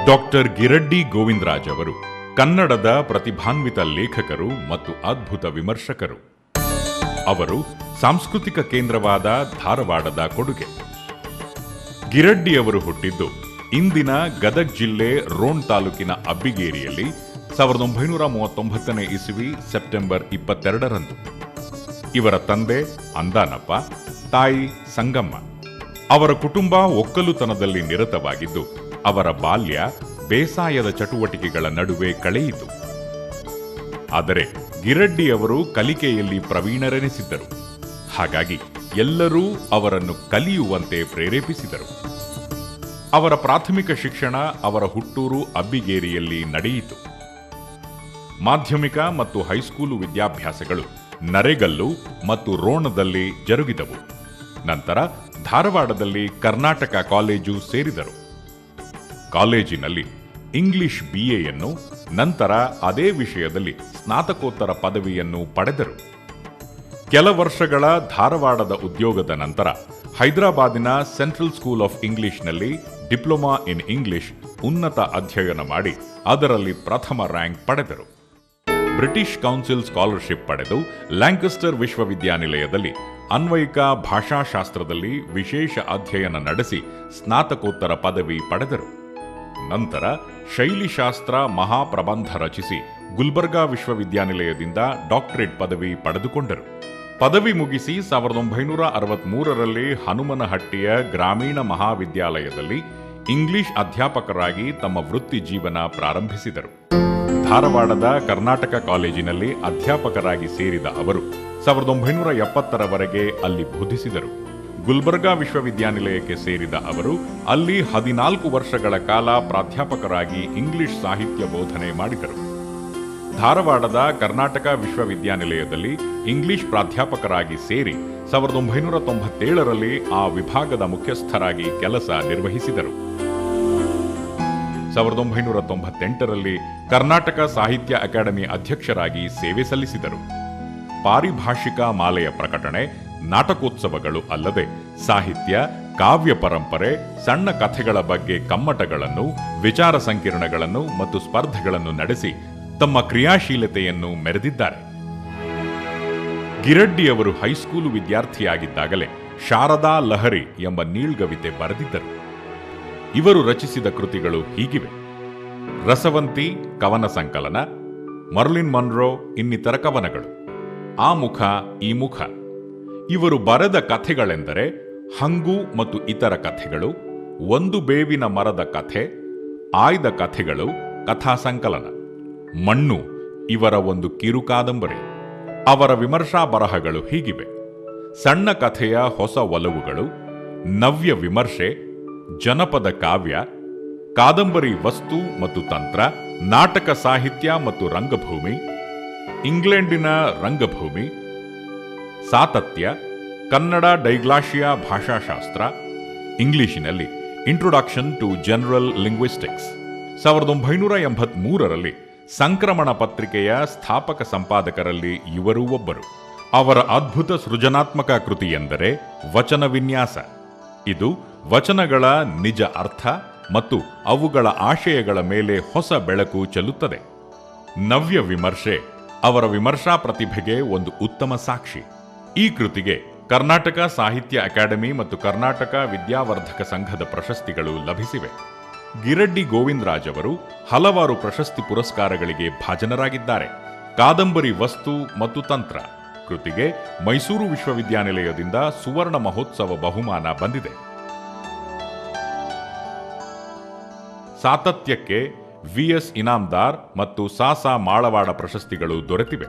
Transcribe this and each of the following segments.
Doctor Giraddi Govindaraj ಅವರು ಕನ್ನಡದ ಪ್ರತಿಭಾನ್ವಿತ ಲೇಖಕರು ಮತ್ತು ಅದ್ಭುತ ವಿಮರ್ಶಕರು. ಅವರು ಸಾಂಸ್ಕೃತಿಕ ಕೇಂದ್ರವಾದ ಧಾರವಾಡದ ಕೊಡುಗೆ. ಗಿರಡ್ಡಿ ಅವರು ಹುಟ್ಟಿದ್ದು ಇಂದಿನ ಗದಗ್ ಜಿಲ್ಲೆ ರೋಣ ತಾಲೂಕಿನ ಅಬ್ಬಿಗೇರಿಯಲ್ಲಿ 1939ನೇ ಇಸವಿ ಸೆಪ್ಟೆಂಬರ್ 22ರಂದು. ಇವರ ತಂದೆ ಅಂದಾನಪ್ಪ, ತಾಯಿ ಸಂಗಮ್ಮ. ಅವರ ಕುಟುಂಬ ಒಕ್ಕಲುತನದಲ್ಲಿ ನಿರತವಾಗಿದ್ದು ಅವರ ಬಾಲ್ಯ ಬೇಸಾಯದ ಚಟುವಟಿಕೆಗಳ ನಡುವೆ ಕಳೆಯಿತು. ಆದರೆ ಗಿರಡ್ಡಿ ಅವರು ಕಲಿಕೆಯಲ್ಲಿ ಪ್ರವೀಣರೆನಿಸಿದ್ದರು. ಹಾಗಾಗಿ ಎಲ್ಲರೂ ಅವರನ್ನು ಕಲಿಯುವಂತೆ ಪ್ರೇರೇಪಿಸಿದರು. ಅವರ ಪ್ರಾಥಮಿಕ ಶಿಕ್ಷಣ ಅವರ ಹುಟ್ಟೂರು ಅಬ್ಬಿಗೇರಿಯಲ್ಲಿ ನಡೆಯಿತು. ಮಾಧ್ಯಮಿಕ ಮತ್ತು ಹೈಸ್ಕೂಲು ವಿದ್ಯಾಭ್ಯಾಸಗಳು ನರೇಗಲ್ಲು ಮತ್ತು ರೋಣದಲ್ಲಿ ಜರುಗಿದವು. ನಂತರ ಧಾರವಾಡದಲ್ಲಿ ಕರ್ನಾಟಕ ಕಾಲೇಜು ಸೇರಿದರು. ಕಾಲೇಜಿನಲ್ಲಿ ಇಂಗ್ಲಿಷ್ BAಯನ್ನು, ನಂತರ ಅದೇ ವಿಷಯದಲ್ಲಿ ಸ್ನಾತಕೋತ್ತರ ಪದವಿಯನ್ನು ಪಡೆದರು. ಕೆಲ ವರ್ಷಗಳ ಧಾರವಾಡದ ಉದ್ಯೋಗದ ನಂತರ ಹೈದರಾಬಾದಿನ ಸೆಂಟ್ರಲ್ ಸ್ಕೂಲ್ ಆಫ್ ಇಂಗ್ಲಿಷ್ನಲ್ಲಿ ಡಿಪ್ಲೊಮಾ ಇನ್ ಇಂಗ್ಲಿಷ್ ಉನ್ನತ ಅಧ್ಯಯನ ಮಾಡಿ ಅದರಲ್ಲಿ ಪ್ರಥಮ ರ್ಯಾಂಕ್ ಪಡೆದರು. ಬ್ರಿಟಿಷ್ ಕೌನ್ಸಿಲ್ ಸ್ಕಾಲರ್ಶಿಪ್ ಪಡೆದು ಲ್ಯಾಂಕಸ್ಟರ್ ವಿಶ್ವವಿದ್ಯಾನಿಲಯದಲ್ಲಿ ಅನ್ವಯಿಕ ಭಾಷಾಶಾಸ್ತ್ರದಲ್ಲಿ ವಿಶೇಷ ಅಧ್ಯಯನ ನಡೆಸಿ ಸ್ನಾತಕೋತ್ತರ ಪದವಿ ಪಡೆದರು. ನಂತರ ಶೈಲಿಶಾಸ್ತ್ರ ಮಹಾಪ್ರಬಂಧ ರಚಿಸಿ ಗುಲ್ಬರ್ಗಾ ವಿಶ್ವವಿದ್ಯಾನಿಲಯದಿಂದ ಡಾಕ್ಟರೇಟ್ ಪದವಿ ಪಡೆದುಕೊಂಡರು. ಪದವಿ ಮುಗಿಸಿ 1963ರಲ್ಲಿ ಹನುಮನಹಟ್ಟಿಯ ಗ್ರಾಮೀಣ ಮಹಾವಿದ್ಯಾಲಯದಲ್ಲಿ ಇಂಗ್ಲಿಷ್ ಅಧ್ಯಾಪಕರಾಗಿ ತಮ್ಮ ವೃತ್ತಿ ಜೀವನ ಪ್ರಾರಂಭಿಸಿದರು. ಧಾರವಾಡದ ಕರ್ನಾಟಕ ಕಾಲೇಜಿನಲ್ಲಿ ಅಧ್ಯಾಪಕರಾಗಿ ಸೇರಿದ ಅವರು 1970ರವರೆಗೆ ಅಲ್ಲಿ ಬೋಧಿಸಿದರು. ಗುಲ್ಬರ್ಗಾ ವಿಶ್ವವಿದ್ಯಾನಿಲಯಕ್ಕೆ ಸೇರಿದ ಅವರು ಅಲ್ಲಿ 14 ವರ್ಷಗಳ ಕಾಲ ಪ್ರಾಧ್ಯಾಪಕರಾಗಿ ಇಂಗ್ಲಿಷ್ ಸಾಹಿತ್ಯ ಬೋಧನೆ ಮಾಡಿದರು. ಧಾರವಾಡದ ಕರ್ನಾಟಕ ವಿಶ್ವವಿದ್ಯಾನಿಲಯದಲ್ಲಿ ಇಂಗ್ಲಿಷ್ ಪ್ರಾಧ್ಯಾಪಕರಾಗಿ ಸೇರಿ 1997ರಲ್ಲಿ ಆ ವಿಭಾಗದ ಮುಖ್ಯಸ್ಥರಾಗಿ ಕೆಲಸ ನಿರ್ವಹಿಸಿದರು. 1998ರಲ್ಲಿ ಕರ್ನಾಟಕ ಸಾಹಿತ್ಯ ಅಕಾಡೆಮಿ ಅಧ್ಯಕ್ಷರಾಗಿ ಸೇವೆ ಸಲ್ಲಿಸಿದರು. ಪಾರಿಭಾಷಿಕ ಮಾಲೆಯ ಪ್ರಕಟಣೆ, ನಾಟಕೋತ್ಸವಗಳು ಅಲ್ಲದೆ ಸಾಹಿತ್ಯ, ಕಾವ್ಯ ಪರಂಪರೆ, ಸಣ್ಣ ಕಥೆಗಳ ಬಗ್ಗೆ ಕಮ್ಮಟಗಳನ್ನು, ವಿಚಾರ ಸಂಕಿರಣಗಳನ್ನು ಮತ್ತು ಸ್ಪರ್ಧೆಗಳನ್ನು ನಡೆಸಿ ತಮ್ಮ ಕ್ರಿಯಾಶೀಲತೆಯನ್ನು ಮೆರೆದಿದ್ದಾರೆ. ಗಿರಡ್ಡಿ ಅವರು ಹೈಸ್ಕೂಲು ವಿದ್ಯಾರ್ಥಿಯಾಗಿದ್ದಾಗಲೇ ಶಾರದಾ ಲಹರಿ ಎಂಬ ನೀಳ್ಗವಿತೆ ಬರೆದಿದ್ದರು. ಇವರು ರಚಿಸಿದ ಕೃತಿಗಳು ಹೀಗಿವೆ: ರಸವಂತಿ ಕವನ ಸಂಕಲನ, ಮರ್ಲಿನ್ ಮನ್ರೋ ಇನ್ನಿತರ ಕವನಗಳು, ಆ ಮುಖ ಈ ಮುಖ. ಇವರು ಬರೆದ ಕಥೆಗಳೆಂದರೆ ಹಂಗು ಮತ್ತು ಇತರ ಕಥೆಗಳು, ಒಂದು ಬೇವಿನ ಮರದ ಕಥೆ, ಆಯ್ದ ಕಥೆಗಳು, ಕಥಾ ಸಂಕಲನ. ಮಣ್ಣು ಇವರ ಒಂದು ಕಿರು ಕಾದಂಬರಿ. ಅವರ ವಿಮರ್ಶಾ ಬರಹಗಳು ಹೀಗಿವೆ: ಸಣ್ಣ ಕಥೆಯ ಹೊಸ ಒಲವುಗಳು, ನವ್ಯ ವಿಮರ್ಶೆ, ಜನಪದ ಕಾವ್ಯ, ಕಾದಂಬರಿ ವಸ್ತು ಮತ್ತು ತಂತ್ರ, ನಾಟಕ ಸಾಹಿತ್ಯ ಮತ್ತು ರಂಗಭೂಮಿ, ಇಂಗ್ಲೆಂಡಿನ ರಂಗಭೂಮಿ, ಸಾತತ್ಯ, ಕನ್ನಡ ಡೈಗ್ಲಾಷಿಯಾ ಭಾಷಾಶಾಸ್ತ್ರ, ಇಂಗ್ಲಿಷಿನಲ್ಲಿ ಇಂಟ್ರೊಡಕ್ಷನ್ ಟು ಜನರಲ್ ಲಿಂಗ್ವಿಸ್ಟಿಕ್ಸ್. 1983ರಲ್ಲಿ ಸಂಕ್ರಮಣ ಪತ್ರಿಕೆಯ ಸ್ಥಾಪಕ ಸಂಪಾದಕರಲ್ಲಿ ಇವರೂ ಒಬ್ಬರು. ಅವರ ಅದ್ಭುತ ಸೃಜನಾತ್ಮಕ ಕೃತಿ ಎಂದರೆ ವಚನ ವಿನ್ಯಾಸ. ಇದು ವಚನಗಳ ನಿಜ ಅರ್ಥ ಮತ್ತು ಅವುಗಳ ಆಶಯಗಳ ಮೇಲೆ ಹೊಸ ಬೆಳಕು ಚೆಲ್ಲುತ್ತದೆ. ನವ್ಯ ವಿಮರ್ಶೆ ಅವರ ವಿಮರ್ಶಾ ಪ್ರತಿಭೆಗೆ ಒಂದು ಉತ್ತಮ ಸಾಕ್ಷಿ. ಈ ಕೃತಿಗೆ ಕರ್ನಾಟಕ ಸಾಹಿತ್ಯ ಅಕಾಡೆಮಿ ಮತ್ತು ಕರ್ನಾಟಕ ವಿದ್ಯಾವರ್ಧಕ ಸಂಘದ ಪ್ರಶಸ್ತಿಗಳು ಲಭಿಸಿವೆ. ಗಿರಡ್ಡಿ ಗೋವಿಂದರಾಜ್ ಅವರು ಹಲವಾರು ಪ್ರಶಸ್ತಿ ಪುರಸ್ಕಾರಗಳಿಗೆ ಭಾಜನರಾಗಿದ್ದಾರೆ. ಕಾದಂಬರಿ ವಸ್ತು ಮತ್ತು ತಂತ್ರ ಕೃತಿಗೆ ಮೈಸೂರು ವಿಶ್ವವಿದ್ಯಾನಿಲಯದಿಂದ ಸುವರ್ಣ ಮಹೋತ್ಸವ ಬಹುಮಾನ ಬಂದಿದೆ. ಸಾತತ್ಯಕ್ಕೆ VS ಇನಾಮ್ದಾರ್ ಮತ್ತು ಸಾಸಾ ಮಾಳವಾಡ ಪ್ರಶಸ್ತಿಗಳು ದೊರೆತಿವೆ.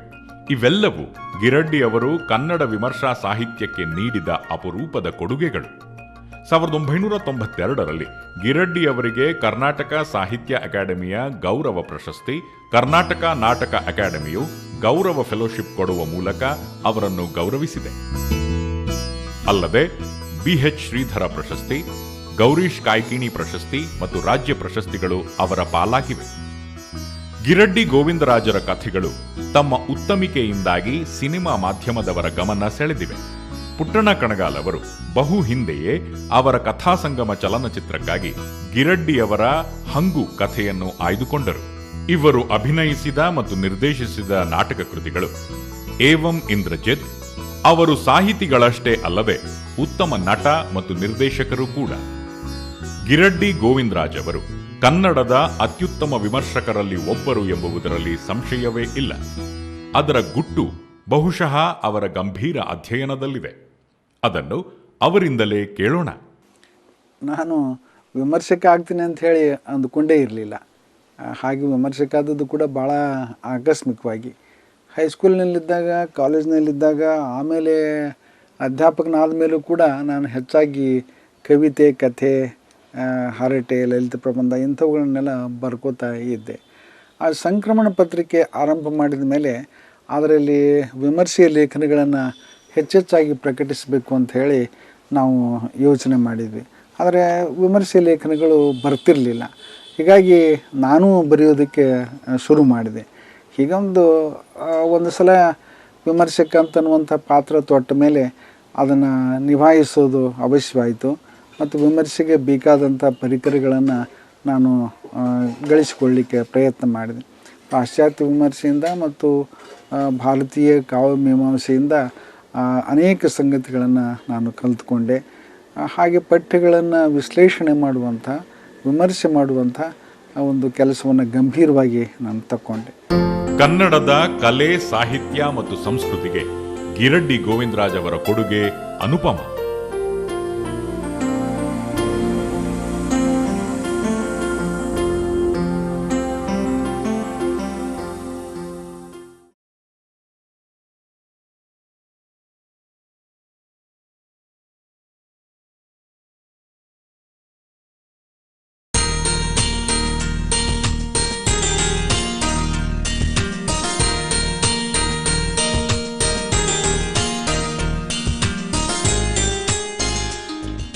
ಇವೆಲ್ಲವೂ ಗಿರಡ್ಡಿ ಅವರು ಕನ್ನಡ ವಿಮರ್ಶಾ ಸಾಹಿತ್ಯಕ್ಕೆ ನೀಡಿದ ಅಪರೂಪದ ಕೊಡುಗೆಗಳು. 1992ರಲ್ಲಿ ಗಿರಡ್ಡಿ ಅವರಿಗೆ ಕರ್ನಾಟಕ ಸಾಹಿತ್ಯ ಅಕಾಡೆಮಿಯ ಗೌರವ ಪ್ರಶಸ್ತಿ, ಕರ್ನಾಟಕ ನಾಟಕ ಅಕಾಡೆಮಿಯು ಗೌರವ ಫೆಲೋಶಿಪ್ ಕೊಡುವ ಮೂಲಕ ಅವರನ್ನು ಗೌರವಿಸಿದೆ. ಅಲ್ಲದೆ BH ಶ್ರೀಧರ ಪ್ರಶಸ್ತಿ, ಗೌರೀಶ್ ಕಾಯ್ಕಿಣಿ ಪ್ರಶಸ್ತಿ ಮತ್ತು ರಾಜ್ಯ ಪ್ರಶಸ್ತಿಗಳು ಅವರ ಪಾಲಾಗಿವೆ. ಗಿರಡ್ಡಿ ಗೋವಿಂದರಾಜರ ಕಥೆಗಳು ತಮ್ಮ ಉತ್ತಮಿಕೆಯಿಂದಾಗಿ ಸಿನಿಮಾ ಮಾಧ್ಯಮದವರ ಗಮನ ಸೆಳೆದಿವೆ. ಪುಟ್ಟಣ್ಣ ಕಣಗಾಲ್ ಅವರು ಬಹು ಹಿಂದೆಯೇ ಅವರ ಕಥಾಸಂಗಮ ಚಲನಚಿತ್ರಕ್ಕಾಗಿ ಗಿರಡ್ಡಿಯವರ ಹಂಗು ಕಥೆಯನ್ನು ಆಯ್ದುಕೊಂಡರು. ಇವರು ಅಭಿನಯಿಸಿದ ಮತ್ತು ನಿರ್ದೇಶಿಸಿದ ನಾಟಕ ಕೃತಿಗಳು ಏವಂ ಇಂದ್ರಜಿತ್. ಅವರು ಸಾಹಿತಿಗಳಷ್ಟೇ ಅಲ್ಲದೆ ಉತ್ತಮ ನಟ ಮತ್ತು ನಿರ್ದೇಶಕರು ಕೂಡ. ಗಿರಡ್ಡಿ ಗೋವಿಂದರಾಜ್ ಅವರು ಕನ್ನಡದ ಅತ್ಯುತ್ತಮ ವಿಮರ್ಶಕರಲ್ಲಿ ಒಬ್ಬರು ಎಂಬುದರಲ್ಲಿ ಸಂಶಯವೇ ಇಲ್ಲ. ಅದರ ಗುಟ್ಟು ಬಹುಶಃ ಅವರ ಗಂಭೀರ ಅಧ್ಯಯನದಲ್ಲಿದೆ. ಅದನ್ನು ಅವರಿಂದಲೇ ಕೇಳೋಣ. ನಾನು ವಿಮರ್ಶಕ ಆಗ್ತೀನಿ ಅಂತ ಹೇಳಿ ಅಂದುಕೊಂಡೇ ಇರಲಿಲ್ಲ. ಹಾಗೆ ವಿಮರ್ಶಕ ಆದದ್ದು ಕೂಡ ಭಾಳ ಆಕಸ್ಮಿಕವಾಗಿ ಹೈಸ್ಕೂಲ್ನಲ್ಲಿದ್ದಾಗ, ಕಾಲೇಜ್ನಲ್ಲಿದ್ದಾಗ, ಆಮೇಲೆ ಅಧ್ಯಾಪಕನಾದ ಮೇಲೂ ಕೂಡ ನಾನು ಹೆಚ್ಚಾಗಿ ಕವಿತೆ, ಕಥೆ, ಹರಟೆ, ಲಲಿತ ಪ್ರಬಂಧ ಇಂಥವುಗಳನ್ನೆಲ್ಲ ಬರ್ಕೋತಾ ಇದ್ದೆ. ಆ ಸಂಕ್ರಮಣ ಪತ್ರಿಕೆ ಆರಂಭ ಮಾಡಿದ ಮೇಲೆ ಅದರಲ್ಲಿ ವಿಮರ್ಶೆಯ ಲೇಖನಗಳನ್ನು ಹೆಚ್ಚೆಚ್ಚಾಗಿ ಪ್ರಕಟಿಸಬೇಕು ಅಂತ ಹೇಳಿ ನಾವು ಯೋಚನೆ ಮಾಡಿದ್ವಿ. ಆದರೆ ವಿಮರ್ಶೆ ಲೇಖನಗಳು ಬರ್ತಿರಲಿಲ್ಲ. ಹೀಗಾಗಿ ನಾನು ಬರೆಯೋದಕ್ಕೆ ಶುರು ಮಾಡಿದೆ. ಒಂದು ಸಲ ವಿಮರ್ಶಕ ಅಂತನ್ನುವಂಥ ಪಾತ್ರ ತೊಟ್ಟ ಮೇಲೆ ಅದನ್ನು ನಿಭಾಯಿಸೋದು ಅವಶ್ಯವಾಯಿತು. ಮತ್ತು ವಿಮರ್ಶೆಗೆ ಬೇಕಾದಂಥ ಪರಿಕರಗಳನ್ನು ನಾನು ಗಳಿಸಿಕೊಳ್ಳಲಿಕ್ಕೆ ಪ್ರಯತ್ನ ಮಾಡಿದೆ. ಪಾಶ್ಚಾತ್ಯ ವಿಮರ್ಶೆಯಿಂದ ಮತ್ತು ಭಾರತೀಯ ಕಾವ್ಯ ಮೀಮಾಂಸೆಯಿಂದ ಅನೇಕ ಸಂಗತಿಗಳನ್ನು ನಾನು ಕಲಿತುಕೊಂಡೆ. ಹಾಗೆ ಪಠ್ಯಗಳನ್ನು ವಿಶ್ಲೇಷಣೆ ಮಾಡುವಂಥ, ವಿಮರ್ಶೆ ಮಾಡುವಂಥ ಒಂದು ಕೆಲಸವನ್ನು ಗಂಭೀರವಾಗಿ ನಾನು ತಗೊಂಡೆ. ಕನ್ನಡದ ಕಲೆ, ಸಾಹಿತ್ಯ ಮತ್ತು ಸಂಸ್ಕೃತಿಗೆ ಗಿರಡ್ಡಿ ಗೋವಿಂದರಾಜ್ ಅವರ ಕೊಡುಗೆ ಅನುಪಮ.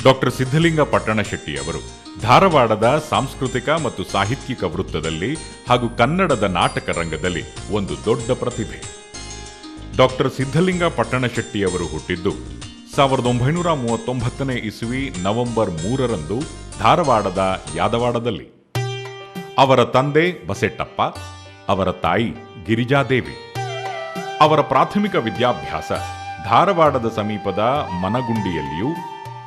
ಡಾಕ್ಟರ್ ಸಿದ್ಧಲಿಂಗ ಪಟ್ಟಣಶೆಟ್ಟಿ ಅವರು ಧಾರವಾಡದ ಸಾಂಸ್ಕೃತಿಕ ಮತ್ತು ಸಾಹಿತ್ಯಿಕ ವೃತ್ತದಲ್ಲಿ ಹಾಗೂ ಕನ್ನಡದ ನಾಟಕ ರಂಗದಲ್ಲಿ ಒಂದು ದೊಡ್ಡ ಪ್ರತಿಭೆ. ಡಾಕ್ಟರ್ ಸಿದ್ಧಲಿಂಗ ಪಟ್ಟಣಶೆಟ್ಟಿ ಅವರು ಹುಟ್ಟಿದ್ದು 1939 ಇಸವಿ ನವೆಂಬರ್ 3ರಂದು ಧಾರವಾಡದ ಯಾದವಾಡದಲ್ಲಿ. ಅವರ ತಂದೆ ಬಸೆಟ್ಟಪ್ಪ, ಅವರ ತಾಯಿ ಗಿರಿಜಾದೇವಿ. ಅವರ ಪ್ರಾಥಮಿಕ ವಿದ್ಯಾಭ್ಯಾಸ ಧಾರವಾಡದ ಸಮೀಪದ ಮನಗುಂಡಿಯಲ್ಲಿಯೂ,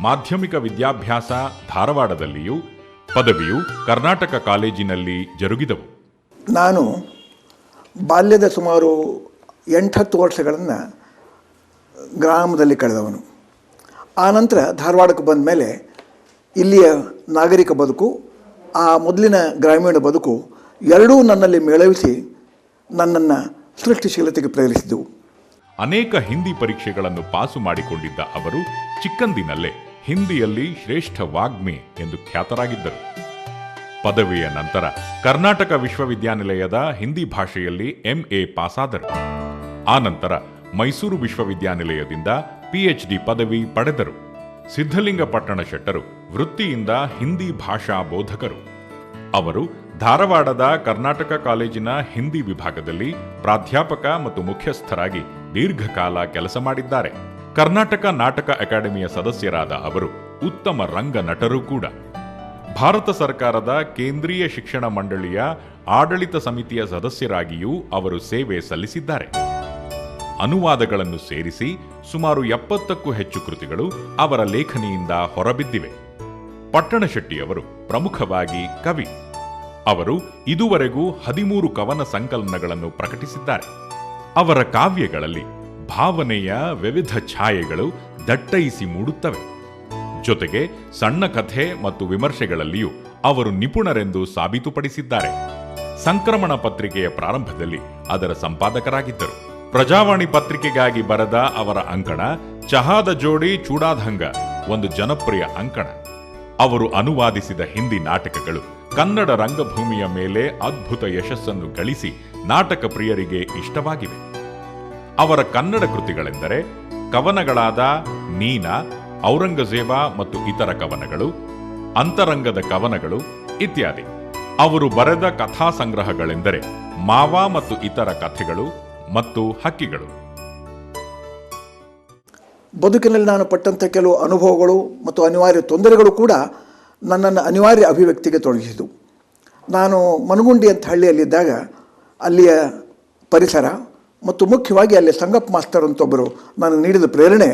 ಮಾಧ್ಯಮಿಕ ವಿದ್ಯಾಭ್ಯಾಸ ಧಾರವಾಡದಲ್ಲಿಯೂ, ಪದವಿಯು ಕರ್ನಾಟಕ ಕಾಲೇಜಿನಲ್ಲಿ ಜರುಗಿದವು. ನಾನು ಬಾಲ್ಯದ ಸುಮಾರು 8-10 ವರ್ಷಗಳನ್ನು ಗ್ರಾಮದಲ್ಲಿ ಕಳೆದವನು. ಆನಂತರ ಧಾರವಾಡಕ್ಕೆ ಬಂದ ಮೇಲೆ ಇಲ್ಲಿಯ ನಾಗರಿಕ ಬದುಕು, ಆ ಮೊದಲಿನ ಗ್ರಾಮೀಣ ಬದುಕು ಎರಡೂ ನನ್ನಲ್ಲಿ ಮೇಳವಿಸಿ ನನ್ನನ್ನು ಸೃಷ್ಟಿಶೀಲತೆಗೆ ಪ್ರೇರಿಸಿದವು. ಅನೇಕ ಹಿಂದಿ ಪರೀಕ್ಷೆಗಳನ್ನು ಪಾಸು ಮಾಡಿಕೊಂಡಿದ್ದ ಅವರು ಚಿಕ್ಕಂದಿನಲ್ಲೇ ಹಿಂದಿಯಲ್ಲಿ ಶ್ರೇಷ್ಠ ವಾಗ್ಮಿ ಎಂದು ಖ್ಯಾತರಾಗಿದ್ದರು. ಪದವಿಯ ನಂತರ ಕರ್ನಾಟಕ ವಿಶ್ವವಿದ್ಯಾನಿಲಯದ ಹಿಂದಿ ಭಾಷೆಯಲ್ಲಿ MA ಪಾಸಾದರು. ಆನಂತರ ಮೈಸೂರು ವಿಶ್ವವಿದ್ಯಾನಿಲಯದಿಂದ PhD ಪದವಿ ಪಡೆದರು. ಸಿದ್ಧಲಿಂಗ ಪಟ್ಟಣಶೆಟ್ಟರು ವೃತ್ತಿಯಿಂದ ಹಿಂದಿ ಭಾಷಾ ಬೋಧಕರು. ಅವರು ಧಾರವಾಡದ ಕರ್ನಾಟಕ ಕಾಲೇಜಿನ ಹಿಂದಿ ವಿಭಾಗದಲ್ಲಿ ಪ್ರಾಧ್ಯಾಪಕ ಮತ್ತು ಮುಖ್ಯಸ್ಥರಾಗಿ ದೀರ್ಘಕಾಲ ಕೆಲಸ ಮಾಡಿದ್ದಾರೆ. ಕರ್ನಾಟಕ ನಾಟಕ ಅಕಾಡೆಮಿಯ ಸದಸ್ಯರಾದ ಅವರು ಉತ್ತಮ ರಂಗ ನಟರೂ ಕೂಡ. ಭಾರತ ಸರ್ಕಾರದ ಕೇಂದ್ರೀಯ ಶಿಕ್ಷಣ ಮಂಡಳಿಯ ಆಡಳಿತ ಸಮಿತಿಯ ಸದಸ್ಯರಾಗಿಯೂ ಅವರು ಸೇವೆ ಸಲ್ಲಿಸಿದ್ದಾರೆ. ಅನುವಾದಗಳನ್ನು ಸೇರಿಸಿ ಸುಮಾರು 70ಕ್ಕೂ ಹೆಚ್ಚು ಕೃತಿಗಳು ಅವರ ಲೇಖನಿಯಿಂದ ಹೊರಬಿದ್ದಿವೆ. ಪಟ್ಟಣಶೆಟ್ಟಿಯವರು ಪ್ರಮುಖವಾಗಿ ಕವಿ. ಅವರು ಇದುವರೆಗೂ 13 ಕವನ ಸಂಕಲನಗಳನ್ನು ಪ್ರಕಟಿಸಿದ್ದಾರೆ. ಅವರ ಕಾವ್ಯಗಳಲ್ಲಿ ಭಾವನೆಯ ವಿವಿಧ ಛಾಯೆಗಳು ದಟ್ಟೈಸಿ ಮೂಡುತ್ತವೆ. ಜೊತೆಗೆ ಸಣ್ಣ ಕಥೆ ಮತ್ತು ವಿಮರ್ಶೆಗಳಲ್ಲಿಯೂ ಅವರು ನಿಪುಣರೆಂದು ಸಾಬೀತುಪಡಿಸಿದ್ದಾರೆ. ಸಂಕ್ರಮಣ ಪತ್ರಿಕೆಯ ಪ್ರಾರಂಭದಲ್ಲಿ ಅದರ ಸಂಪಾದಕರಾಗಿದ್ದರು. ಪ್ರಜಾವಾಣಿ ಪತ್ರಿಕೆಗಾಗಿ ಬರೆದ ಅವರ ಅಂಕಣ ಚಹಾದ ಜೋಡಿ ಚೂಡಾದಂಗ ಒಂದು ಜನಪ್ರಿಯ ಅಂಕಣ. ಅವರು ಅನುವಾದಿಸಿದ ಹಿಂದಿ ನಾಟಕಗಳು ಕನ್ನಡ ರಂಗಭೂಮಿಯ ಮೇಲೆ ಅದ್ಭುತ ಯಶಸ್ಸನ್ನು ಗಳಿಸಿ ನಾಟಕ ಪ್ರಿಯರಿಗೆ ಇಷ್ಟವಾಗಿವೆ. ಅವರ ಕನ್ನಡ ಕೃತಿಗಳೆಂದರೆ ಕವನಗಳಾದ ನೀನಾ, ಔರಂಗಜೇಬ ಮತ್ತು ಇತರ ಕವನಗಳು, ಅಂತರಂಗದ ಕವನಗಳು ಇತ್ಯಾದಿ. ಅವರು ಬರೆದ ಕಥಾ ಸಂಗ್ರಹಗಳೆಂದರೆ ಮಾವ ಮತ್ತು ಇತರ ಕಥೆಗಳು ಮತ್ತು ಹಕ್ಕಿಗಳು. ಬದುಕಿನಲ್ಲಿ ನಾನು ಪಟ್ಟಂಥ ಕೆಲವು ಅನುಭವಗಳು ಮತ್ತು ಅನಿವಾರ್ಯ ತೊಂದರೆಗಳು ಕೂಡ ನನ್ನನ್ನು ಅನಿವಾರ್ಯ ಅಭಿವ್ಯಕ್ತಿಗೆ ತೊಡಗಿಸಿತು. ನಾನು ಮನಗುಂಡಿ ಅಂತ ಹಳ್ಳಿಯಲ್ಲಿದ್ದಾಗ ಅಲ್ಲಿಯ ಪರಿಸರ ಮತ್ತು ಮುಖ್ಯವಾಗಿ ಅಲ್ಲಿ ಸಂಗಪ್ಪ ಮಾಸ್ತರ್ ಅಂತೊಬ್ಬರು ನನಗೆ ನೀಡಿದ ಪ್ರೇರಣೆ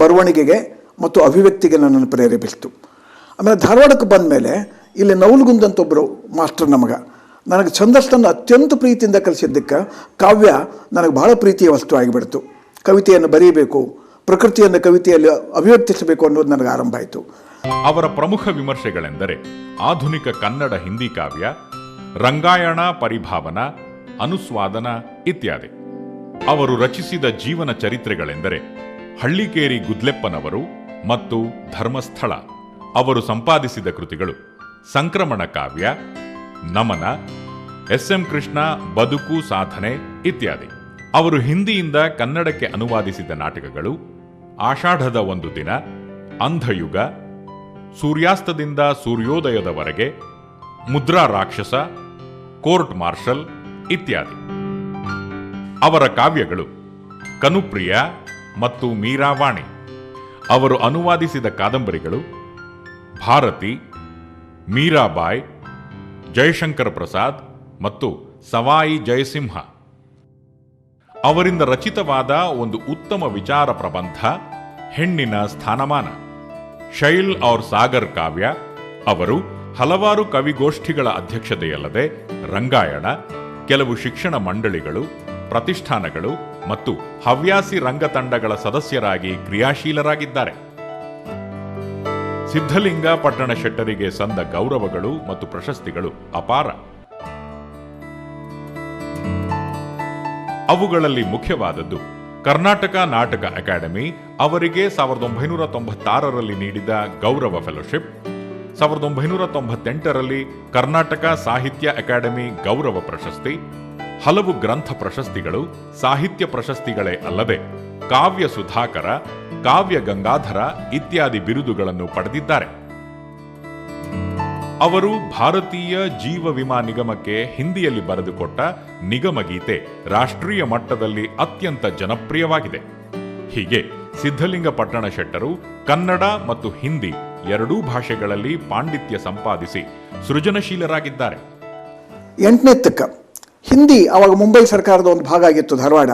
ಬರವಣಿಗೆಗೆ ಮತ್ತು ಅಭಿವ್ಯಕ್ತಿಗೆ ನನ್ನನ್ನು ಪ್ರೇರೇಪಿಸಿತು. ಆಮೇಲೆ ಧಾರವಾಡಕ್ಕೆ ಬಂದ ಮೇಲೆ ಇಲ್ಲಿ ನವಲಗುಂದ ಅಂತೊಬ್ಬರು ಮಾಸ್ಟರ್ ನನಗೆ ಛಂದಸ್ಸನ್ನು ಅತ್ಯಂತ ಪ್ರೀತಿಯಿಂದ ಕಲಿಸಿದ್ದಕ್ಕೆ ಕಾವ್ಯ ನನಗೆ ಬಹಳ ಪ್ರೀತಿಯ ವಸ್ತು ಆಗಿಬಿಡ್ತು. ಕವಿತೆಯನ್ನು ಬರೀಬೇಕು, ಪ್ರಕೃತಿಯನ್ನು ಕವಿತೆಯಲ್ಲಿ ಅಭಿವ್ಯಕ್ತಿಸಬೇಕು ಅನ್ನೋದು ನನಗೆ ಆರಂಭ ಆಯಿತು. ಅವರ ಪ್ರಮುಖ ವಿಮರ್ಶೆಗಳೆಂದರೆ ಆಧುನಿಕ ಕನ್ನಡ ಹಿಂದಿ ಕಾವ್ಯ, ರಂಗಾಯಣ ಪರಿಭಾವನಾ, ಅನುಸ್ವಾದನ ಇತ್ಯಾದಿ. ಅವರು ರಚಿಸಿದ ಜೀವನ ಚರಿತ್ರೆಗಳೆಂದರೆ ಹಳ್ಳಿಕೇರಿ ಗುದ್ಲೆಪ್ಪನವರು ಮತ್ತು ಧರ್ಮಸ್ಥಳ. ಅವರು ಸಂಪಾದಿಸಿದ ಕೃತಿಗಳು ಸಂಕ್ರಮಣ ಕಾವ್ಯ, ನಮನ, ಎಸ್.ಎಂ. ಕೃಷ್ಣ ಬದುಕು ಸಾಧನೆ ಇತ್ಯಾದಿ. ಅವರು ಹಿಂದಿಯಿಂದ ಕನ್ನಡಕ್ಕೆ ಅನುವಾದಿಸಿದ ನಾಟಕಗಳು ಆಷಾಢದ ಒಂದು ದಿನ, ಅಂಧಯುಗ, ಸೂರ್ಯಾಸ್ತದಿಂದ ಸೂರ್ಯೋದಯದವರೆಗೆ, ಮುದ್ರಾ ರಾಕ್ಷಸ, ಕೋರ್ಟ್ ಮಾರ್ಷಲ್ ಇತ್ಯಾದಿ. ಅವರ ಕಾವ್ಯಗಳು ಕನುಪ್ರಿಯ ಮತ್ತು ಮೀರಾವಾಣಿ. ಅವರು ಅನುವಾದಿಸಿದ ಕಾದಂಬರಿಗಳು ಭಾರತಿ, ಮೀರಾಬಾಯ್, ಜಯಶಂಕರ ಪ್ರಸಾದ್ ಮತ್ತು ಸವಾಯಿ ಜಯಸಿಂಹ. ಅವರಿಂದ ರಚಿತವಾದ ಒಂದು ಉತ್ತಮ ವಿಚಾರ ಪ್ರಬಂಧ ಹೆಣ್ಣಿನ ಸ್ಥಾನಮಾನ, ಶೈಲ್ ಔರ್ ಸಾಗರ್ ಕಾವ್ಯ. ಅವರು ಹಲವಾರು ಕವಿಗೋಷ್ಠಿಗಳ ಅಧ್ಯಕ್ಷತೆಯಲ್ಲದೆ ರಂಗಾಯಣ, ಕೆಲವು ಶಿಕ್ಷಣ ಮಂಡಳಿಗಳು, ಪ್ರತಿಷ್ಠಾನಗಳು ಮತ್ತು ಹವ್ಯಾಸಿ ರಂಗತಂಡಗಳ ಸದಸ್ಯರಾಗಿ ಕ್ರಿಯಾಶೀಲರಾಗಿದ್ದಾರೆ. ಸಿದ್ಧಲಿಂಗ ಪಟ್ಟಣ ಶೆಟ್ಟರಿಗೆ ಸಂದ ಗೌರವಗಳು ಮತ್ತು ಪ್ರಶಸ್ತಿಗಳು ಅಪಾರ. ಅವುಗಳಲ್ಲಿ ಮುಖ್ಯವಾದದ್ದು ಕರ್ನಾಟಕ ನಾಟಕ ಅಕಾಡೆಮಿ ಅವರಿಗೆ 1996ರಲ್ಲಿ ನೀಡಿದ ಗೌರವ ಫೆಲೋಶಿಪ್, 1998ರಲ್ಲಿ ಕರ್ನಾಟಕ ಸಾಹಿತ್ಯ ಅಕಾಡೆಮಿ ಗೌರವ ಪ್ರಶಸ್ತಿ, ಹಲವು ಗ್ರಂಥ ಪ್ರಶಸ್ತಿಗಳು, ಸಾಹಿತ್ಯ ಪ್ರಶಸ್ತಿಗಳೇ ಅಲ್ಲದೆ ಕಾವ್ಯ ಸುಧಾಕರ, ಕಾವ್ಯ ಗಂಗಾಧರ ಇತ್ಯಾದಿ ಬಿರುದುಗಳನ್ನು ಪಡೆದಿದ್ದಾರೆ. ಅವರು ಭಾರತೀಯ ಜೀವ ವಿಮಾ ನಿಗಮಕ್ಕೆ ಹಿಂದಿಯಲ್ಲಿ ಬರೆದುಕೊಟ್ಟ ನಿಗಮ ಗೀತೆ ರಾಷ್ಟ್ರೀಯ ಮಟ್ಟದಲ್ಲಿ ಅತ್ಯಂತ ಜನಪ್ರಿಯವಾಗಿದೆ. ಹೀಗೆ ಸಿದ್ಧಲಿಂಗ ಪಟ್ಟಣ ಶೆಟ್ಟರು ಕನ್ನಡ ಮತ್ತು ಹಿಂದಿ ಎರಡೂ ಭಾಷೆಗಳಲ್ಲಿ ಪಾಂಡಿತ್ಯ ಸಂಪಾದಿಸಿ ಸೃಜನಶೀಲರಾಗಿದ್ದಾರೆ. 8ನೇ ತಕ್ಕ ಹಿಂದಿ ಆವಾಗ ಮುಂಬೈ ಸರ್ಕಾರದ ಒಂದು ಭಾಗ ಆಗಿತ್ತು ಧಾರವಾಡ.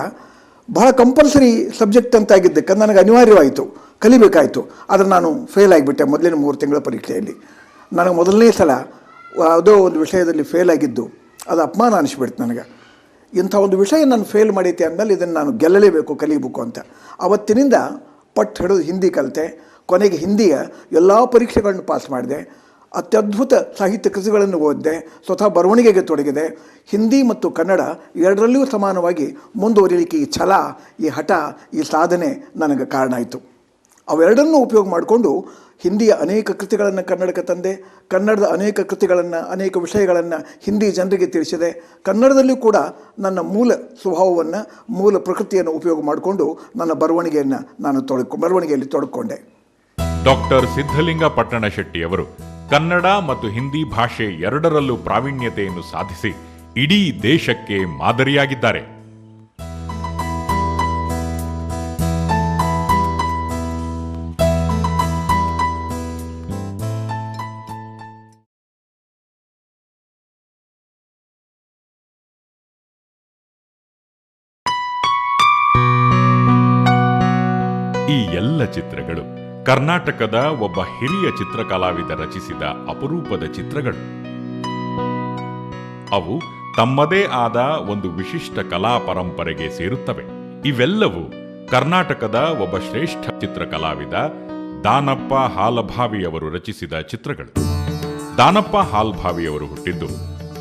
ಬಹಳ ಕಂಪಲ್ಸರಿ ಸಬ್ಜೆಕ್ಟ್ ಅಂತ ಆಗಿದ್ದಕ್ಕೆ ನನಗೆ ಅನಿವಾರ್ಯವಾಯಿತು, ಕಲಿಬೇಕಾಯಿತು. ಆದರೆ ನಾನು ಫೇಲ್ ಆಗಿಬಿಟ್ಟೆ ಮೊದಲಿನ 3 ತಿಂಗಳ ಪರೀಕ್ಷೆಯಲ್ಲಿ. ನನಗೆ ಮೊದಲನೇ ಸಲ ಯಾವುದೋ ಒಂದು ವಿಷಯದಲ್ಲಿ ಫೇಲ್ ಆಗಿದ್ದು ಅದು ಅಪಮಾನ ಅನಿಸ್ಬಿಡ್ತು ನನಗೆ. ಇಂಥ ಒಂದು ವಿಷಯ ನಾನು ಫೇಲ್ ಮಾಡೈತೆ ಅಂದಮೇಲೆ ಇದನ್ನು ನಾನು ಗೆಲ್ಲಲೇಬೇಕು, ಕಲಿಬೇಕು ಅಂತ. ಆವತ್ತಿನಿಂದ ಪಟ್ಟು ಹಿಡಿದು ಹಿಂದಿ ಕಲಿತೆ. ಕೊನೆಗೆ ಹಿಂದಿಯ ಎಲ್ಲ ಪರೀಕ್ಷೆಗಳನ್ನು ಪಾಸ್ ಮಾಡಿದೆ. ಅತ್ಯದ್ಭುತ ಸಾಹಿತ್ಯ ಕೃತಿಗಳನ್ನು ಓದಿದೆ. ಸ್ವತಃ ಬರವಣಿಗೆಗೆ ತೊಡಗಿದೆ. ಹಿಂದಿ ಮತ್ತು ಕನ್ನಡ ಎರಡರಲ್ಲಿಯೂ ಸಮಾನವಾಗಿ ಮುಂದುವರಿಲಿಕ್ಕೆ ಈ ಛಲ, ಈ ಹಠ, ಈ ಸಾಧನೆ ನನಗೆ ಕಾರಣ ಆಯಿತು. ಅವೆರಡನ್ನೂ ಉಪಯೋಗ ಮಾಡಿಕೊಂಡು ಹಿಂದಿಯ ಅನೇಕ ಕೃತಿಗಳನ್ನು ಕನ್ನಡಕ್ಕೆ ತಂದೆ. ಕನ್ನಡದ ಅನೇಕ ಕೃತಿಗಳನ್ನು, ಅನೇಕ ವಿಷಯಗಳನ್ನು ಹಿಂದಿ ಜನರಿಗೆ ತಿಳಿಸಿದೆ. ಕನ್ನಡದಲ್ಲಿಯೂ ಕೂಡ ನನ್ನ ಮೂಲ ಸ್ವಭಾವವನ್ನು, ಮೂಲ ಪ್ರಕೃತಿಯನ್ನು ಉಪಯೋಗ ಮಾಡಿಕೊಂಡು ನನ್ನ ಬರವಣಿಗೆಯಲ್ಲಿ ತೊಡಕೊಂಡೆ. ಡಾಕ್ಟರ್ ಸಿದ್ಧಲಿಂಗ ಪಟ್ಟಣ ಶೆಟ್ಟಿಯವರು ಕನ್ನಡ ಮತ್ತು ಹಿಂದಿ ಭಾಷೆ ಎರಡರಲ್ಲೂ ಪ್ರಾವೀಣ್ಯತೆಯನ್ನು ಸಾಧಿಸಿ ಇಡೀ ದೇಶಕ್ಕೆ ಮಾದರಿಯಾಗಿದ್ದಾರೆ. ಈ ಎಲ್ಲ ಚಿತ್ರಗಳು ಕರ್ನಾಟಕದ ಒಬ್ಬ ಹಿರಿಯ ಚಿತ್ರಕಲಾವಿದ ರಚಿಸಿದ ಅಪರೂಪದ ಚಿತ್ರಗಳು. ಅವು ತಮ್ಮದೇ ಆದ ಒಂದು ವಿಶಿಷ್ಟ ಕಲಾ ಪರಂಪರೆಗೆ ಸೇರುತ್ತವೆ. ಇವೆಲ್ಲವೂ ಕರ್ನಾಟಕದ ಒಬ್ಬ ಶ್ರೇಷ್ಠ ಚಿತ್ರಕಲಾವಿದ ದಾನಪ್ಪ ಹಾಲಭಾವಿಯವರು ರಚಿಸಿದ ಚಿತ್ರಗಳು. ದಾನಪ್ಪ ಹಾಲಭಾವಿಯವರು ಹುಟ್ಟಿದ್ದು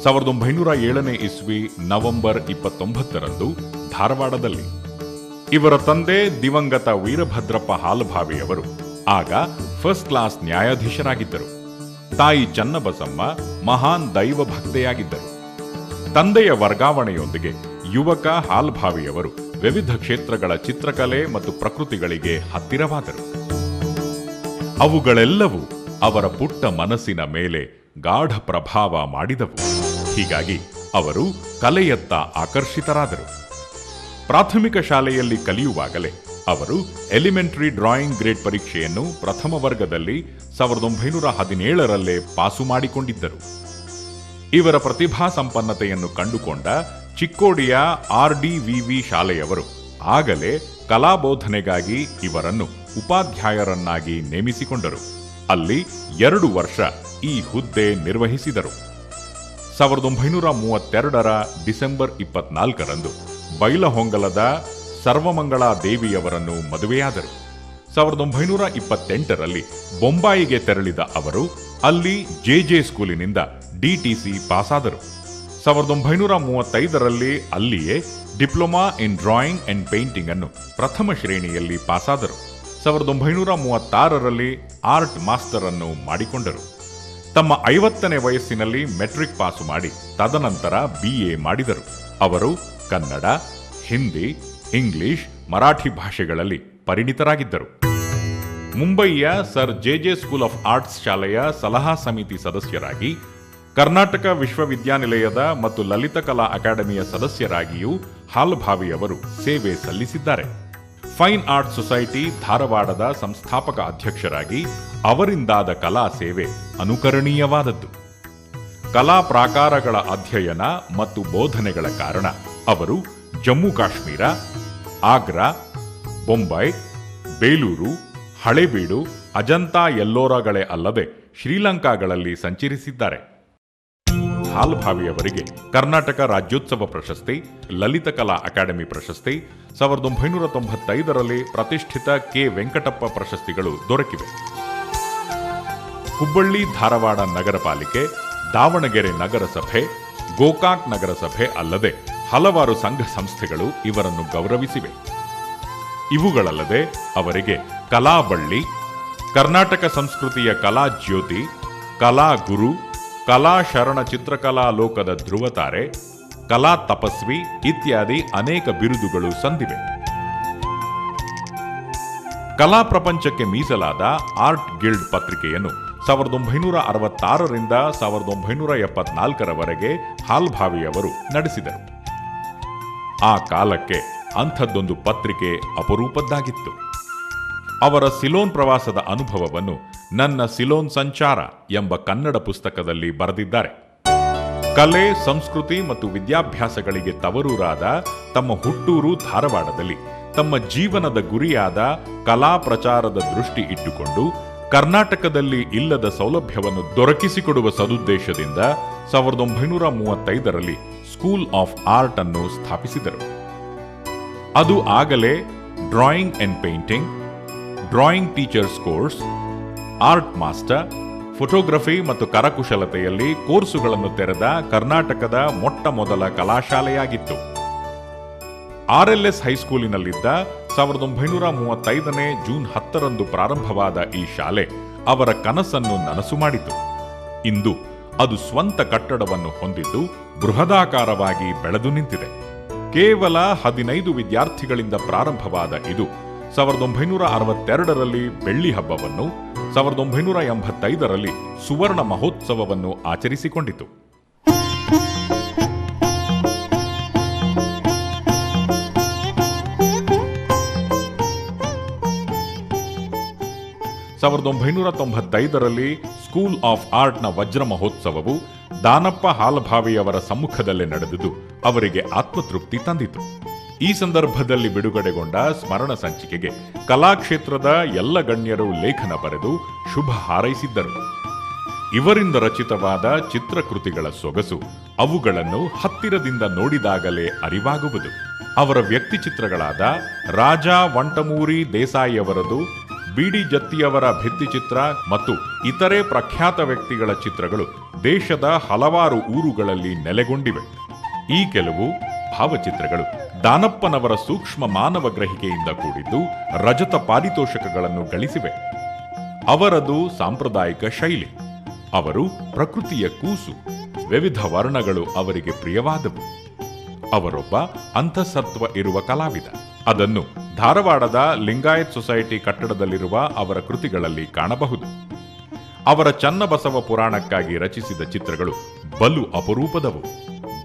1907ನೇ ಇಸ್ವಿ ನವೆಂಬರ್ 29ರಂದು ಧಾರವಾಡದಲ್ಲಿ. ಇವರ ತಂದೆ ದಿವಂಗತ ವೀರಭದ್ರಪ್ಪ ಹಾಲಭಾವಿಯವರು ಆಗ ಫಸ್ಟ್ ಕ್ಲಾಸ್ ನ್ಯಾಯಾಧೀಶರಾಗಿದ್ದರು. ತಾಯಿ ಚನ್ನಬಸಮ್ಮ ಮಹಾನ್ ದೈವ ಭಕ್ತೆಯಾಗಿದ್ದರು. ತಂದೆಯ ವರ್ಗಾವಣೆಯೊಂದಿಗೆ ಯುವಕ ಹಾಲಭಾವಿಯವರು ವಿವಿಧ ಕ್ಷೇತ್ರಗಳ ಚಿತ್ರಕಲೆ ಮತ್ತು ಪ್ರಕೃತಿಗಳಿಗೆ ಹತ್ತಿರವಾದರು. ಅವುಗಳೆಲ್ಲವೂ ಅವರ ಪುಟ್ಟ ಮನಸ್ಸಿನ ಮೇಲೆ ಗಾಢ ಪ್ರಭಾವ ಮಾಡಿದವು. ಹೀಗಾಗಿ ಅವರು ಕಲೆಯತ್ತ ಆಕರ್ಷಿತರಾದರು. ಪ್ರಾಥಮಿಕ ಶಾಲೆಯಲ್ಲಿ ಕಲಿಯುವಾಗಲೇ ಅವರು ಎಲಿಮೆಂಟರಿ ಡ್ರಾಯಿಂಗ್ ಗ್ರೇಡ್ ಪರೀಕ್ಷೆಯನ್ನು ಪ್ರಥಮ ವರ್ಗದಲ್ಲಿ 1917ರಲ್ಲೇ ಪಾಸು ಮಾಡಿಕೊಂಡಿದ್ದರು. ಇವರ ಪ್ರತಿಭಾ ಸಂಪನ್ನತೆಯನ್ನು ಕಂಡುಕೊಂಡ ಚಿಕ್ಕೋಡಿಯ RDVV ಶಾಲೆಯವರು ಆಗಲೇ ಕಲಾಬೋಧನೆಗಾಗಿ ಇವರನ್ನು ಉಪಾಧ್ಯಾಯರನ್ನಾಗಿ ನೇಮಿಸಿಕೊಂಡರು. ಅಲ್ಲಿ 2 ವರ್ಷ ಈ ಹುದ್ದೆ ನಿರ್ವಹಿಸಿದರು. 1932ರ ಡಿಸೆಂಬರ್ 24ರಂದು ಬೈಲಹೊಂಗಲದ ಸರ್ವಮಂಗಳಾ ದೇವಿಯವರನ್ನು ಮದುವೆಯಾದರು. 1928ರಲ್ಲಿ ಬೊಂಬಾಯಿಗೆ ತೆರಳಿದ ಅವರು ಅಲ್ಲಿ JJ ಸ್ಕೂಲಿನಿಂದ DTC ಪಾಸಾದರು. 1935ರಲ್ಲಿ ಅಲ್ಲಿಯೇ diploma in drawing and painting ಅನ್ನು ಪ್ರಥಮ ಶ್ರೇಣಿಯಲ್ಲಿ ಪಾಸಾದರು. 1936ರಲ್ಲಿ ಆರ್ಟ್ ಮಾಸ್ಟರ್ ಅನ್ನು ಮಾಡಿಕೊಂಡರು. ತಮ್ಮ 50ನೇ ವಯಸ್ಸಿನಲ್ಲಿ ಮೆಟ್ರಿಕ್ ಪಾಸು ಮಾಡಿ ತದನಂತರ BA ಮಾಡಿದರು. ಅವರು ಕನ್ನಡ, ಹಿಂದಿ, ಇಂಗ್ಲಿಷ್, ಮರಾಠಿ ಭಾಷೆಗಳಲ್ಲಿ ಪರಿಣಿತರಾಗಿದ್ದರು. ಮುಂಬಯಿಯ sir JJ school of arts ಶಾಲೆಯ ಸಲಹಾ ಸಮಿತಿ ಸದಸ್ಯರಾಗಿ, ಕರ್ನಾಟಕ ವಿಶ್ವವಿದ್ಯಾನಿಲಯದ ಮತ್ತು ಲಲಿತಕಲಾ ಅಕಾಡೆಮಿಯ ಸದಸ್ಯರಾಗಿಯೂ ಹಾಲ್ಭಾವಿಯವರು ಸೇವೆ ಸಲ್ಲಿಸಿದ್ದಾರೆ. ಫೈನ್ ಆರ್ಟ್ ಸೊಸೈಟಿ ಧಾರವಾಡದ ಸಂಸ್ಥಾಪಕ ಅಧ್ಯಕ್ಷರಾಗಿ ಅವರಿಂದಾದ ಕಲಾ ಸೇವೆ ಅನುಕರಣೀಯವಾದದ್ದು. ಕಲಾ ಪ್ರಾಕಾರಗಳ ಅಧ್ಯಯನ ಮತ್ತು ಬೋಧನೆಗಳ ಕಾರಣ ಅವರು ಜಮ್ಮು ಕಾಶ್ಮೀರ, ಆಗ್ರಾ, ಬೊಂಬೈ, ಬೇಲೂರು, ಹಳೇಬೀಡು, ಅಜಂತಾ ಎಲ್ಲೋರಗಳೇ ಅಲ್ಲದೆ ಶ್ರೀಲಂಕಾಗಳಲ್ಲಿ ಸಂಚರಿಸಿದ್ದಾರೆ. ಹಾಲ್ಭಾವಿಯವರಿಗೆ ಕರ್ನಾಟಕ ರಾಜ್ಯೋತ್ಸವ ಪ್ರಶಸ್ತಿ, ಲಲಿತಕಲಾ ಅಕಾಡೆಮಿ ಪ್ರಶಸ್ತಿ, 1995ರಲ್ಲಿ ಪ್ರತಿಷ್ಠಿತ ಕೆ ವೆಂಕಟಪ್ಪ ಪ್ರಶಸ್ತಿಗಳು ದೊರಕಿವೆ. ಹುಬ್ಬಳ್ಳಿ ಧಾರವಾಡ ನಗರ ಪಾಲಿಕೆ, ದಾವಣಗೆರೆ ನಗರಸಭೆ, ಗೋಕಾಕ್ ನಗರಸಭೆ ಅಲ್ಲದೆ ಹಲವಾರು ಸಂಘ ಸಂಸ್ಥೆಗಳು ಇವರನ್ನು ಗೌರವಿಸಿವೆ. ಇವುಗಳಲ್ಲದೆ ಅವರಿಗೆ ಕಲಾ ಬಳ್ಳಿ, ಕರ್ನಾಟಕ ಸಂಸ್ಕೃತಿಯ ಕಲಾ ಜ್ಯೋತಿ, ಕಲಾ ಗುರು, ಕಲಾ ಶರಣ ಚಿತ್ರಕಲಾ ಲೋಕದ ಧ್ರುವತಾರೆ, ಕಲಾ ತಪಸ್ವಿ ಇತ್ಯಾದಿ ಅನೇಕ ಬಿರುದುಗಳು ಸಂದಿವೆ. ಕಲಾ ಪ್ರಪಂಚಕ್ಕೆ ಮೀಸಲಾದ ಆರ್ಟ್ ಗಿಲ್ಡ್ ಪತ್ರಿಕೆಯನ್ನು 1966ರಿಂದ 1974ರವರೆಗೆ ಹಾಲ್ಭಾವಿಯವರು ನಡೆಸಿದರು. ಆ ಕಾಲಕ್ಕೆ ಅಂಥದ್ದೊಂದು ಪತ್ರಿಕೆ ಅಪರೂಪದ್ದಾಗಿತ್ತು. ಅವರ ಸಿಲೋನ್ ಪ್ರವಾಸದ ಅನುಭವವನ್ನು ನನ್ನ ಸಿಲೋನ್ ಸಂಚಾರ ಎಂಬ ಕನ್ನಡ ಪುಸ್ತಕದಲ್ಲಿ ಬರೆದಿದ್ದಾರೆ. ಕಲೆ, ಸಂಸ್ಕೃತಿ ಮತ್ತು ವಿದ್ಯಾಭ್ಯಾಸಗಳಿಗೆ ತವರೂರಾದ ತಮ್ಮ ಹುಟ್ಟೂರು ಧಾರವಾಡದಲ್ಲಿ ತಮ್ಮ ಜೀವನದ ಗುರಿಯಾದ ಕಲಾ ಪ್ರಚಾರದ ದೃಷ್ಟಿ ಇಟ್ಟುಕೊಂಡು ಕರ್ನಾಟಕದಲ್ಲಿ ಇಲ್ಲದ ಸೌಲಭ್ಯವನ್ನು ದೊರಕಿಸಿಕೊಡುವ ಸದುದ್ದೇಶದಿಂದ 1935ರಲ್ಲಿ ಸ್ಕೂಲ್ ಆಫ್ ಆರ್ಟ್ ಅನ್ನು ಸ್ಥಾಪಿಸಿದರು. ಅದು ಆಗಲೇ drawing and painting, drawing teachers course, art master, photography ಮತ್ತು ಕರಕುಶಲತೆಯಲ್ಲಿ ಕೋರ್ಸುಗಳನ್ನು ತೆರೆದ ಕರ್ನಾಟಕದ ಮೊಟ್ಟ ಮೊದಲ ಕಲಾಶಾಲೆಯಾಗಿತ್ತು. RLS ಹೈಸ್ಕೂಲಿನಲ್ಲಿದ್ದ 1935ನೇ ಜೂನ್ 10ರಂದು ಪ್ರಾರಂಭವಾದ ಈ ಶಾಲೆ ಅವರ ಕನಸನ್ನು ನನಸು ಮಾಡಿತು. ಇಂದು ಅದು ಸ್ವಂತ ಕಟ್ಟಡವನ್ನು ಹೊಂದಿದ್ದು ಬೃಹದಾಕಾರವಾಗಿ ಬೆಳೆದು ನಿಂತಿದೆ. ಕೇವಲ 15 ವಿದ್ಯಾರ್ಥಿಗಳಿಂದ ಪ್ರಾರಂಭವಾದ ಇದು 1962ರಲ್ಲಿ ಬೆಳ್ಳಿ ಹಬ್ಬವನ್ನು, 1985ರಲ್ಲಿ ಸುವರ್ಣ ಮಹೋತ್ಸವವನ್ನು ಆಚರಿಸಿಕೊಂಡಿತು. ಸಾವಿರದ 1995ರಲ್ಲಿ ಸ್ಕೂಲ್ ಆಫ್ ಆರ್ಟ್ನ ವಜ್ರ ಮಹೋತ್ಸವವು ದಾನಪ್ಪ ಹಾಲಭಾವಿಯವರ ಸಮ್ಮುಖದಲ್ಲೇ ನಡೆದುದು ಅವರಿಗೆ ಆತ್ಮತೃಪ್ತಿ ತಂದಿತು. ಈ ಸಂದರ್ಭದಲ್ಲಿ ಬಿಡುಗಡೆಗೊಂಡ ಸ್ಮರಣ ಸಂಚಿಕೆಗೆ ಕಲಾಕ್ಷೇತ್ರದ ಎಲ್ಲ ಗಣ್ಯರು ಲೇಖನ ಬರೆದು ಶುಭ ಹಾರೈಸಿದ್ದರು. ಇವರಿಂದ ರಚಿತವಾದ ಚಿತ್ರಕೃತಿಗಳ ಸೊಗಸು ಅವುಗಳನ್ನು ಹತ್ತಿರದಿಂದ ನೋಡಿದಾಗಲೇ ಅರಿವಾಗುವುದು. ಅವರ ವ್ಯಕ್ತಿಚಿತ್ರಗಳಾದ ರಾಜಾ ವಂಟಮೂರಿ ದೇಸಾಯಿಯವರದು, BD ಜತ್ತಿಯವರ ಭಿತ್ತಿಚಿತ್ರ ಮತ್ತು ಇತರೆ ಪ್ರಖ್ಯಾತ ವ್ಯಕ್ತಿಗಳ ಚಿತ್ರಗಳು ದೇಶದ ಹಲವಾರು ಊರುಗಳಲ್ಲಿ ನೆಲೆಗೊಂಡಿವೆ. ಈ ಕೆಲವು ಭಾವಚಿತ್ರಗಳು ದಾನಪ್ಪನವರ ಸೂಕ್ಷ್ಮ ಮಾನವ ಗ್ರಹಿಕೆಯಿಂದ ಕೂಡಿದ್ದು ರಜತ ಪಾರಿತೋಷಕಗಳನ್ನು ಗಳಿಸಿವೆ. ಅವರದು ಸಾಂಪ್ರದಾಯಿಕ ಶೈಲಿ. ಅವರು ಪ್ರಕೃತಿಯ ಕೂಸು. ವಿವಿಧ ವರ್ಣಗಳು ಅವರಿಗೆ ಪ್ರಿಯವಾದವು. ಅವರೊಬ್ಬ ಅಂತಃಸತ್ವ ಇರುವ ಕಲಾವಿದ. ಅದನ್ನು ಧಾರವಾಡದ ಲಿಂಗಾಯತ್ ಸೊಸೈಟಿ ಕಟ್ಟಡದಲ್ಲಿರುವ ಅವರ ಕೃತಿಗಳಲ್ಲಿ ಕಾಣಬಹುದು. ಅವರ ಚನ್ನಬಸವ ಪುರಾಣಕ್ಕಾಗಿ ರಚಿಸಿದ ಚಿತ್ರಗಳು ಬಲು ಅಪರೂಪದವು.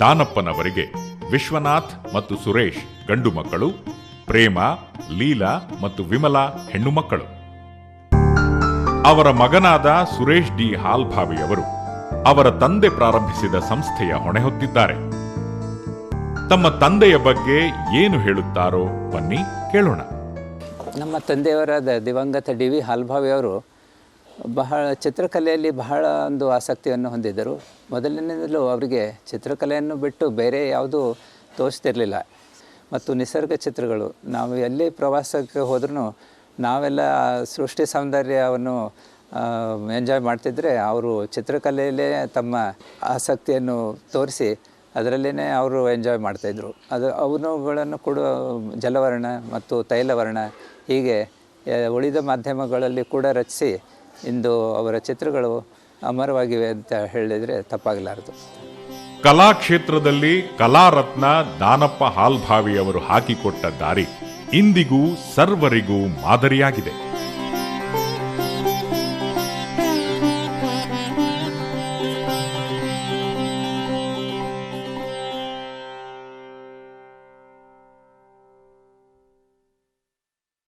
ದಾನಪ್ಪನವರಿಗೆ ವಿಶ್ವನಾಥ್ ಮತ್ತು ಸುರೇಶ್ ಗಂಡು ಮಕ್ಕಳು, ಪ್ರೇಮ, ಲೀಲಾ ಮತ್ತು ವಿಮಲಾ ಹೆಣ್ಣು ಮಕ್ಕಳು. ಅವರ ಮಗನಾದ ಸುರೇಶ್ ಡಿ ಹಾಲ್ಭಾವಿಯವರು ಅವರ ತಂದೆ ಪ್ರಾರಂಭಿಸಿದ ಸಂಸ್ಥೆಯ ಹೊಣೆ ಹೊತ್ತಿದ್ದಾರೆ. ತಮ್ಮ ತಂದೆಯ ಬಗ್ಗೆ ಏನು ಹೇಳುತ್ತಾರೋ ಬನ್ನಿ ಕೇಳೋಣ. ನಮ್ಮ ತಂದೆಯವರಾದ ದಿವಂಗತ ಡಿ ವಿ ಹಾಲ್ಭಾವಿಯವರು ಬಹಳ ಚಿತ್ರಕಲೆಯಲ್ಲಿ ಬಹಳ ಒಂದು ಆಸಕ್ತಿಯನ್ನು ಹೊಂದಿದ್ದರು. ಮೊದಲಿನಿಂದಲೂ ಅವರಿಗೆ ಚಿತ್ರಕಲೆಯನ್ನು ಬಿಟ್ಟು ಬೇರೆ ಯಾವುದೂ ತೋಚ್ತಿರಲಿಲ್ಲ. ಮತ್ತು ನಿಸರ್ಗ ಚಿತ್ರಗಳು, ನಾವು ಎಲ್ಲಿ ಪ್ರವಾಸಕ್ಕೆ ಹೋದ್ರೂ ನಾವೆಲ್ಲ ಸೃಷ್ಟಿ ಸೌಂದರ್ಯವನ್ನು ಎಂಜಾಯ್ ಮಾಡ್ತಿದ್ರೆ, ಅವರು ಚಿತ್ರಕಲೆಯಲ್ಲೇ ತಮ್ಮ ಆಸಕ್ತಿಯನ್ನು ತೋರಿಸಿ ಅದರಲ್ಲೇ ಅವರು ಎಂಜಾಯ್ ಮಾಡ್ತಾಯಿದ್ರು. ಅವುಗಳನ್ನು ಕೂಡ ಜಲವರ್ಣ ಮತ್ತು ತೈಲವರ್ಣ ಹೀಗೆ ಉಳಿದ ಮಾಧ್ಯಮಗಳಲ್ಲಿ ಕೂಡ ರಚಿಸಿ ಇಂದು ಅವರ ಚಿತ್ರಗಳು ಅಮರವಾಗಿವೆ ಅಂತ ಹೇಳಿದರೆ ತಪ್ಪಾಗಲಾರದು. ಕಲಾಕ್ಷೇತ್ರದಲ್ಲಿ ಕಲಾರತ್ನ ದಾನಪ್ಪ ಹಾಲ್ಭಾವಿಯವರು ಹಾಕಿಕೊಟ್ಟ ದಾರಿ ಇಂದಿಗೂ ಸರ್ವರಿಗೂ ಮಾದರಿಯಾಗಿದೆ.